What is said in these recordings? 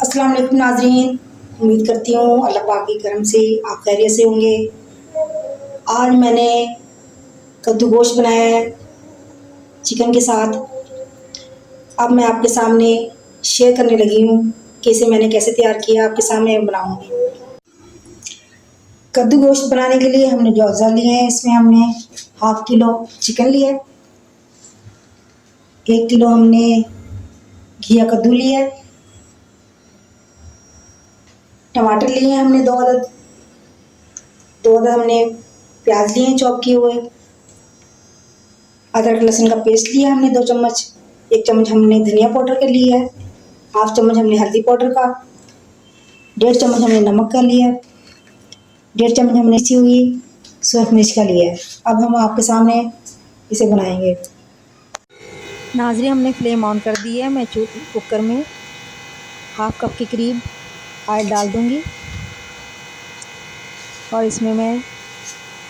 अस्सलाम वालेकुम नाज़रीन, उम्मीद करती हूँ अल्लाह पाक के करम से आप खैरियत से होंगे। आज मैंने कद्दू गोश्त बनाया है चिकन के साथ। अब मैं आपके सामने शेयर करने लगी हूँ कि इसे मैंने कैसे तैयार किया, आपके सामने बनाऊँगी। कद्दू गोश्त बनाने के लिए हमने जो अज़ा लिए हैं, इसमें हमने ½ किलो चिकन लिया है, 1 किलो हमने घिया कद्दू लिया है, टमाटर लिए हैं हमने 2 अदद, 2 अदद हमने प्याज लिए हैं चॉप किए हुए, अदरक लहसुन का पेस्ट लिया हमने 2 चम्मच, 1 चम्मच हमने धनिया पाउडर का लिया है, ½ चम्मच हमने हल्दी पाउडर का, 1.5 चम्मच हमने नमक का लिया है, 1.5 चम्मच हमने इसी हुई सूरख मिर्च का लिया है। अब हम आपके सामने इसे बनाएंगे। नाज़रीन, हमने फ्लेम ऑन कर दी है। मैं कुकर में ½ कप के करीब ऑयल डाल दूंगी और इसमें मैं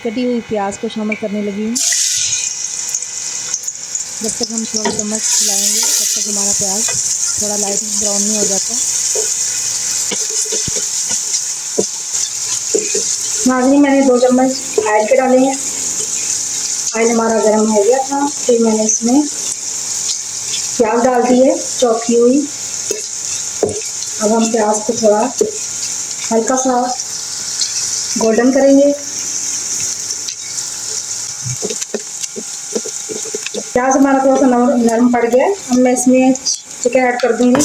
कटी हुई प्याज को शामिल करने लगी हूँ। जब तक हम थोड़ा चम्मच चलाएंगे तब तक हमारा प्याज थोड़ा लाइट ब्राउन नहीं हो जाता। नाज़रीन, मैंने 2 चम्मच ऑयल के डाले हैं। ऑयल हमारा गर्म हो गया था, फिर मैंने इसमें प्याज डाल दी है चॉप की हुई। अब हम प्याज को थोड़ा हल्का सा गोल्डन करेंगे। प्याज हमारा थोड़ा सा नरम पड़ गया है। अब मैं इसमें चिकन ऐड कर दूंगी।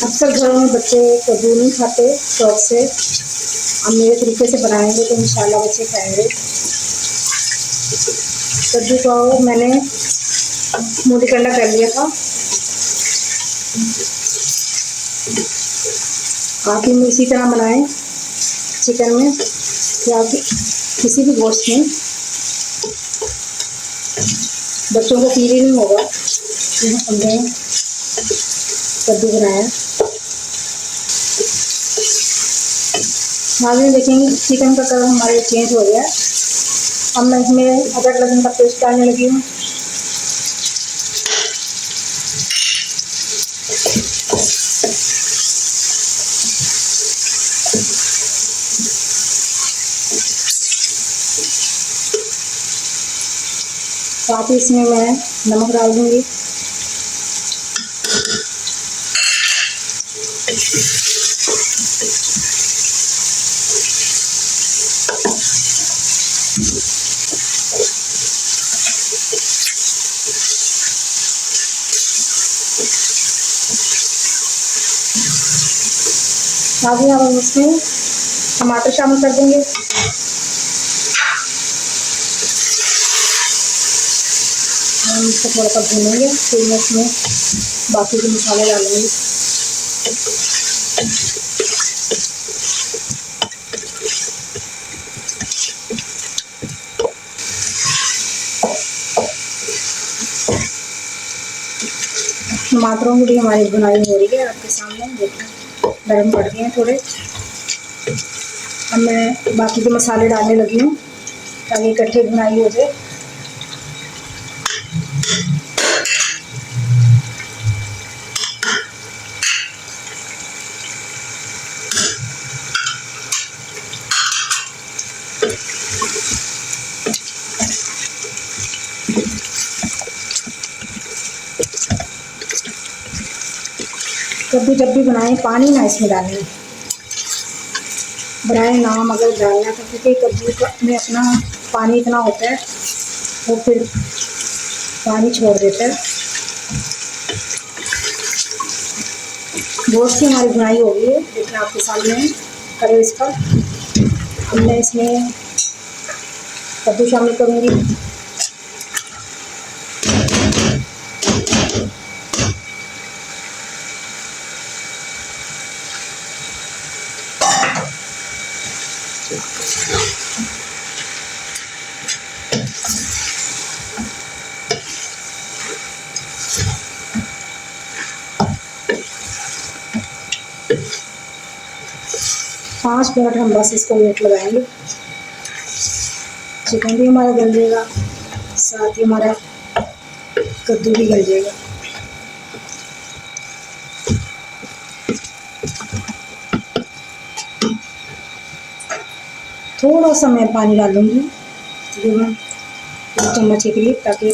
अक्सर घरों में बच्चे कद्दू नहीं खाते शौक से, हम मेरे तरीके से बनाएंगे तो इंशाल्लाह बच्चे खाएंगे। कद्दू को मैंने मूली कंडा कर लिया था। आप भी इसी तरह बनाएं चिकन में या किसी भी गोश्त में। बच्चों को फील ही नहीं होगा कि हमने कद्दू बनाया। नाज़रीन, देखेंगे चिकन का कलर हमारे चेंज हो गया है। अब मैं इसमें अदरक लहसुन का पेस्ट डालने लगी हूँ। साथ ही इसमें मैं नमक डाल दूँगी। साथ ही हम इसमें टमाटर शामिल कर देंगे। हम इसको थोड़ा सा भूनेंगे, फिर मैं इसमें बाकी के मसाले डालूंगी। टमाटरों की भी हमारी भुनाई हो रही है, आपके सामने देखें नरम पड़ गए हैं थोड़े। अब मैं बाकी के मसाले डालने लगी हूँ ताकि इकट्ठे भुनाई हो जाए। कद्दू जब भी बनाएं पानी ना इसमें डालें, बनाए नाम अगर डालना तो, क्योंकि कद्दू में अपना पानी इतना होता है वो फिर पानी छोड़ देता है। गोश्त की हमारी बुनाई हो गई है, देखिए आपके सामने करो इसका। अब मैं इसमें कद्दू शामिल करूँगी। पाँच मिनट हम बस इसको वेट लगाएंगे। चिकन भी हमारा गल जाएगा, साथ ही हमारा कद्दू भी गल जाएगा। थोड़ा सा मैं पानी डालूंगी, तकरीबन 2 चम्मच के करीब, ताकि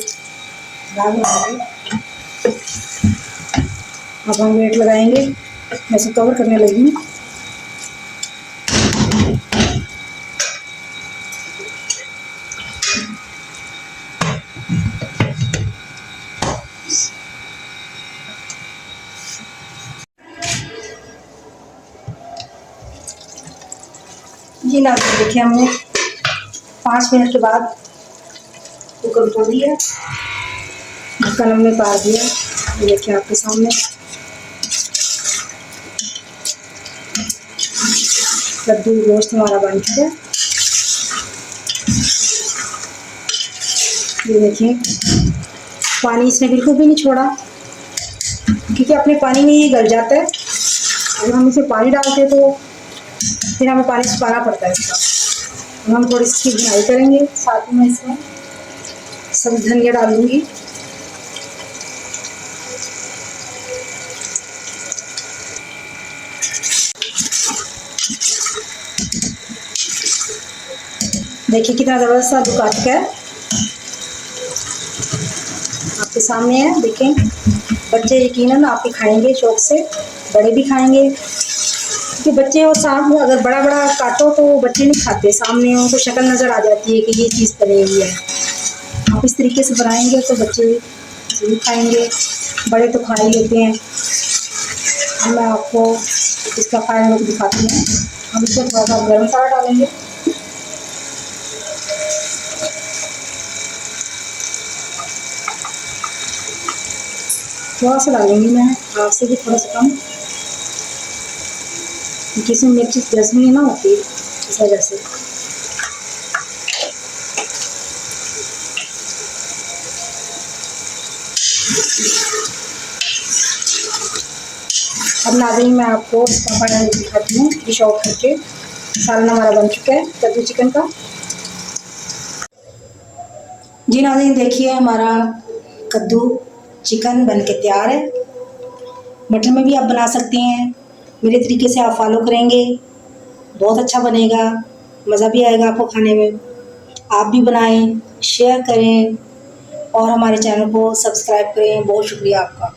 दाग ना लगे। अब हम वेट लगाएंगे, मैं इसे कवर करने लगी हूँ। जी नाज़रीन, देखिए हमने 5 मिनट के बाद कुकर खोल दिया, ढक्कन हमने उतार दिया। ये देखिए आपके सामने कद्दू गोश्त हमारा बन चुका है। ये देखिए पानी इसने बिल्कुल भी नहीं छोड़ा, क्योंकि अपने पानी में ये गल जाता है। अगर हम इसे पानी डालते हैं तो फिर हमें पानी सुखाना पड़ता है इसका। अब हम थोड़ी सी बुनाई करेंगे, साथ में इसमें सब धनिया डालूंगी। देखिए कितना ज़बरदस्त आलू काट का है, आपके सामने है। देखें, बच्चे यकीनन आपके खाएंगे शौक से, बड़े भी खाएंगे, क्योंकि बच्चे और सामने अगर बड़ा बड़ा काटो तो बच्चे नहीं खाते, सामने उनको शक्ल नज़र आ जाती है कि ये चीज़ बनी हुई है। आप इस तरीके से बनाएंगे तो बच्चे भी खाएंगे, बड़े तो खा ही लेते हैं। अब मैं आपको इसका फाइनल लुक दिखाती हूँ। हम इसमें थोड़ा सा गर्म मसाला डालेंगे, थोड़ा सा डालूंगी मैं, आपसे भी थोड़ा सा कम, क्योंकि इसमें मिर्ची जज्मी ना होती है, इस वजह से। अब नाज़रीन, मैं आपको इसका फाइनल दिखाती हूँ डिश आउट करके। सालन हमारा बन चुका है कद्दू चिकन का। जी नाज़रीन, देखिए हमारा कद्दू चिकन बन के तैयार है। मटर में भी आप बना सकते हैं, मेरे तरीके से आप फॉलो करेंगे, बहुत अच्छा बनेगा, मज़ा भी आएगा आपको खाने में। आप भी बनाएं, शेयर करें और हमारे चैनल को सब्सक्राइब करें। बहुत शुक्रिया आपका।